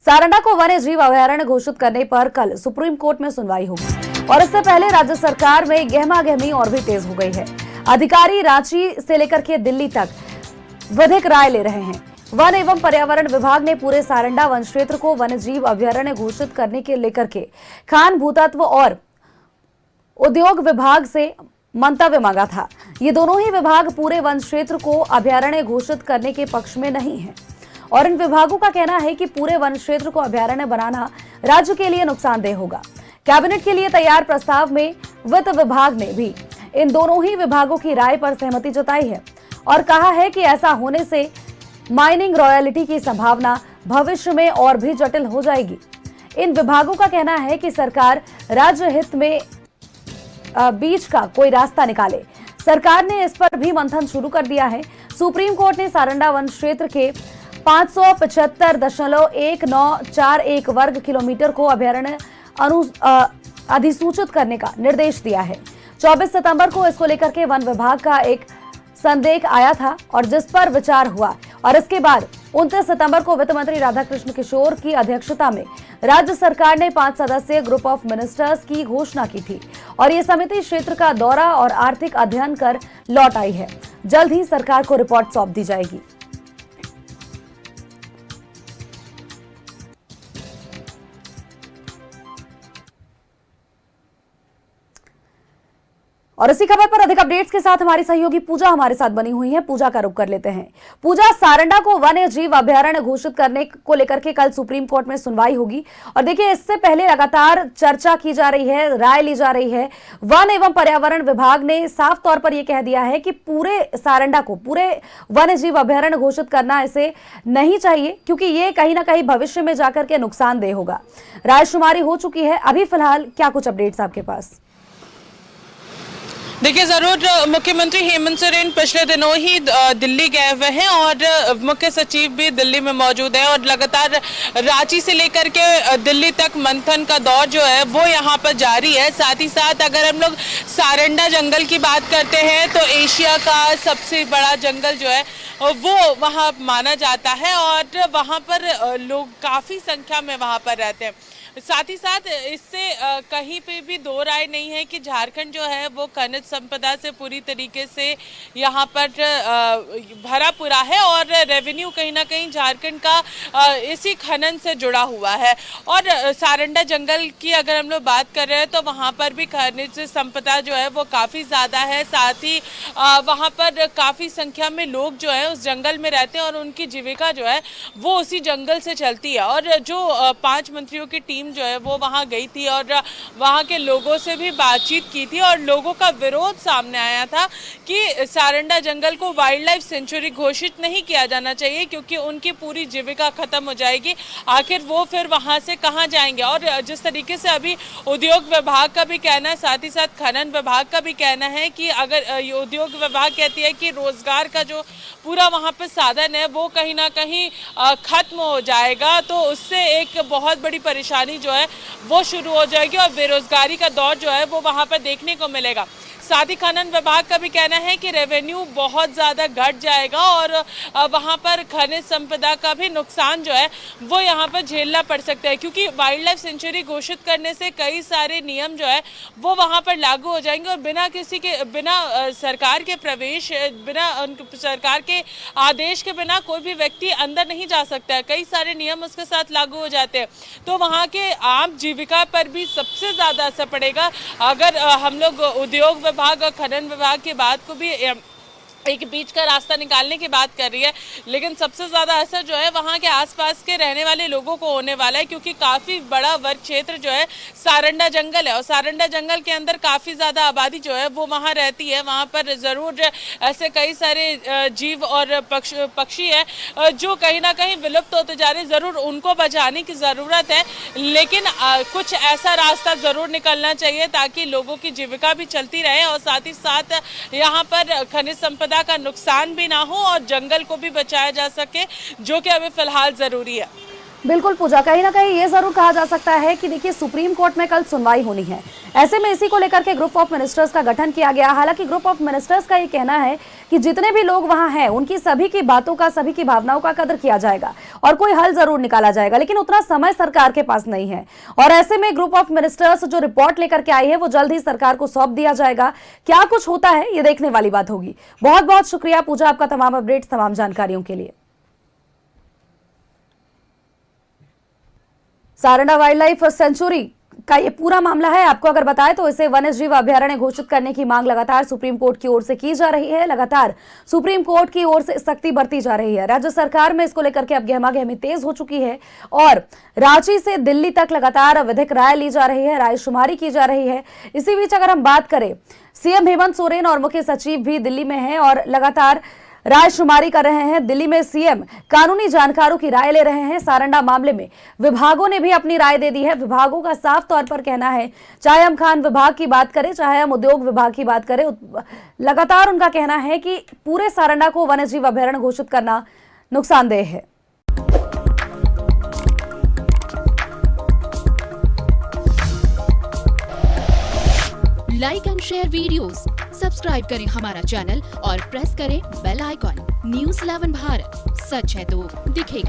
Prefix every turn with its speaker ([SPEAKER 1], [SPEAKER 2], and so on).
[SPEAKER 1] सारंडा को वन्य जीव अभयारण्य घोषित करने पर कल सुप्रीम कोर्ट में सुनवाई होगी और इससे पहले राज्य सरकार में गहमागहमी और भी तेज हो गई है। अधिकारी रांची से लेकर के दिल्ली तक विधिक राय ले रहे हैं। वन एवं पर्यावरण विभाग ने पूरे सारंडा वन क्षेत्र को वन्य जीव अभयारण्य घोषित करने के लेकर के खान, भूतत्व और उद्योग विभाग से मंतव्य मांगा था। ये दोनों ही विभाग पूरे वन क्षेत्र को अभयारण्य घोषित करने के पक्ष में नहीं है और इन विभागों का कहना है कि पूरे वन क्षेत्र को अभयारण्य बनाना राज्य के लिए नुकसानदेह होगा। कैबिनेट के लिए तैयार प्रस्ताव में वित्त विभाग ने भी इन दोनों ही विभागों की राय पर सहमति जताई है और कहा है कि ऐसा होने से माइनिंग रॉयल्टी की संभावना भविष्य में और भी जटिल हो जाएगी। इन विभागों का कहना है कि सरकार राज्य हित में बीच का कोई रास्ता निकाले। सरकार ने इस पर भी मंथन शुरू कर दिया है। सुप्रीम कोर्ट ने सारंडा वन क्षेत्र के 575.1941 वर्ग किलोमीटर को अभयारण्य अधिसूचित करने का निर्देश दिया है। 24 सितंबर को इसको लेकर के वन विभाग का एक संदेश आया था और जिस पर विचार हुआ और इसके बाद 29 सितंबर को वित्त मंत्री राधाकृष्ण किशोर की अध्यक्षता में राज्य सरकार ने 5 सदस्यीय ग्रुप ऑफ मिनिस्टर्स की घोषणा की थी और ये समिति क्षेत्र का दौरा और आर्थिक अध्ययन कर लौट आई है। जल्द ही सरकार को रिपोर्ट सौंप दी जाएगी। और इसी खबर पर अधिक अपडेट्स के साथ हमारी सहयोगी पूजा हमारे साथ बनी हुई है। पूजा का रुख कर लेते हैं। पूजा, सारंडा को वन्य जीव अभयारण्य घोषित करने को लेकर के कल सुप्रीम कोर्ट में सुनवाई होगी और देखिए इससे पहले लगातार चर्चा की जा रही है, राय ली जा रही है। वन एवं पर्यावरण विभाग ने साफ तौर पर यह कह दिया है कि पूरे सारंडा को पूरे वन्य जीव अभयारण्य घोषित करना इसे नहीं चाहिए क्योंकि ये कहीं ना कहीं भविष्य में जाकर के नुकसानदेह होगा। रायशुमारी हो चुकी है। अभी फिलहाल क्या कुछ अपडेट्स आपके पास?
[SPEAKER 2] देखिए, जरूर मुख्यमंत्री हेमंत सोरेन पिछले दिनों ही दिल्ली गए हुए हैं और मुख्य सचिव भी दिल्ली में मौजूद है और लगातार रांची से लेकर के दिल्ली तक मंथन का दौर जो है वो यहाँ पर जारी है। साथ ही साथ अगर हम लोग सारंडा जंगल की बात करते हैं तो एशिया का सबसे बड़ा जंगल जो है वो वहाँ माना जाता है और वहाँ पर लोग काफ़ी संख्या में वहाँ पर रहते हैं। साथ ही साथ इससे कहीं पे भी दो राय नहीं है कि झारखंड जो है वो खनिज संपदा से पूरी तरीके से यहाँ पर भरा पूरा है और रेवेन्यू कहीं ना कहीं झारखंड का इसी खनन से जुड़ा हुआ है। और सारंडा जंगल की अगर हम लोग बात कर रहे हैं तो वहाँ पर भी खनिज संपदा जो है वो काफ़ी ज़्यादा है। साथ ही वहाँ पर काफ़ी संख्या में लोग जो है उस जंगल में रहते हैं और उनकी जीविका जो है वो उसी जंगल से चलती है। और जो 5 मंत्रियों की टीम जो है वो वहां गई थी और वहां के लोगों से भी बातचीत की थी और लोगों का विरोध सामने आया था कि सारंडा जंगल को वाइल्ड लाइफ सेंचुरी घोषित नहीं किया जाना चाहिए क्योंकि उनकी पूरी जीविका खत्म हो जाएगी। आखिर वो फिर वहां से कहां जाएंगे। और जिस तरीके से अभी उद्योग विभाग का भी कहना है, साथ ही साथ खनन विभाग का भी कहना है कि अगर उद्योग विभाग कहती है कि रोजगार का जो पूरा वहां पे साधन है वो कहीं ना कहीं खत्म हो जाएगा तो उससे एक बहुत बड़ी परेशानी जो है वो शुरू हो जाएगी और बेरोजगारी का दौर जो है वो वहां पर देखने को मिलेगा। साथ ही खनन विभाग का भी कहना है कि रेवेन्यू बहुत ज़्यादा घट जाएगा और वहाँ पर खनिज संपदा का भी नुकसान जो है वो यहाँ पर झेलना पड़ सकता है क्योंकि वाइल्ड लाइफ सेंचुरी घोषित करने से कई सारे नियम जो है वो वहाँ पर लागू हो जाएंगे और बिना सरकार के प्रवेश, बिना सरकार के आदेश के बिना कोई भी व्यक्ति अंदर नहीं जा सकता है। कई सारे नियम उसके साथ लागू हो जाते हैं तो वहाँ के आम जीविका पर भी सबसे ज़्यादा असर पड़ेगा। अगर हम लोग उद्योग विभाग और खनन विभाग की बात को भी एक बीच का रास्ता निकालने की बात कर रही है, लेकिन सबसे ज़्यादा असर जो है वहाँ के आसपास के रहने वाले लोगों को होने वाला है क्योंकि काफ़ी बड़ा वन क्षेत्र जो है सारंडा जंगल है और सारंडा जंगल के अंदर काफ़ी ज़्यादा आबादी जो है वो वहाँ रहती है। वहाँ पर ज़रूर ऐसे कई सारे जीव और पक्षी है जो कहीं ना कहीं विलुप्त होते जा रहे हैं। ज़रूर उनको बचाने की ज़रूरत है लेकिन कुछ ऐसा रास्ता ज़रूर निकलना चाहिए ताकि लोगों की जीविका भी चलती रहे और साथ ही साथ यहाँ पर खनिज संपदा का नुकसान भी ना हो और जंगल को भी बचाया जा सके, जो कि अभी फिलहाल जरूरी है।
[SPEAKER 1] बिल्कुल पूजा, कहीं ना कहीं ये जरूर कहा जा सकता है कि देखिए सुप्रीम कोर्ट में कल सुनवाई होनी है। ऐसे में इसी को लेकर के ग्रुप ऑफ मिनिस्टर्स का गठन किया गया। हालांकि ग्रुप ऑफ मिनिस्टर्स का ये कहना है कि जितने भी लोग वहां हैं उनकी सभी की बातों का, सभी की भावनाओं का कदर किया जाएगा और कोई हल जरूर निकाला जाएगा, लेकिन उतना समय सरकार के पास नहीं है। और ऐसे में ग्रुप ऑफ मिनिस्टर्स जो रिपोर्ट लेकर के आई है वो जल्द ही सरकार को सौंप दिया जाएगा। क्या कुछ होता है ये देखने वाली बात होगी। बहुत बहुत शुक्रिया पूजा, आपका तमाम अपडेट्स, तमाम जानकारियों के लिए। सारंडा वाइल्ड लाइफ सेंचुरी का ये पूरा मामला है। आपको अगर बताएं तो इसे वन्यजीव अभयारण्य घोषित करने की मांग लगातार सुप्रीम कोर्ट की ओर से की जा रही है। लगातार सुप्रीम कोर्ट की ओर से सख्ती बरती जा रही है। राज्य सरकार में इसको लेकर के अब गहमागहमी तेज हो चुकी है और रांची से दिल्ली तक लगातार विधिक राय ली जा रही है, रायशुमारी की जा रही है। इसी बीच अगर हम बात करें, सीएम हेमंत सोरेन और मुख्य सचिव भी दिल्ली में हैं और लगातार रायशुमारी कर रहे हैं। दिल्ली में सीएम कानूनी जानकारों की राय ले रहे हैं। सारंडा मामले में विभागों ने भी अपनी राय दे दी है। विभागों का साफ तौर पर कहना है, चाहे हम खान विभाग की बात करें, चाहे हम उद्योग विभाग की बात करें, लगातार उनका कहना है कि पूरे सारंडा को वन्यजीव अभयारण्य घोषित करना नुकसानदेह है।
[SPEAKER 3] Like and share videos, subscribe करें हमारा चैनल और प्रेस करें बेल आइकॉन। न्यूज़ 11 भारत, सच है तो दिखेगा।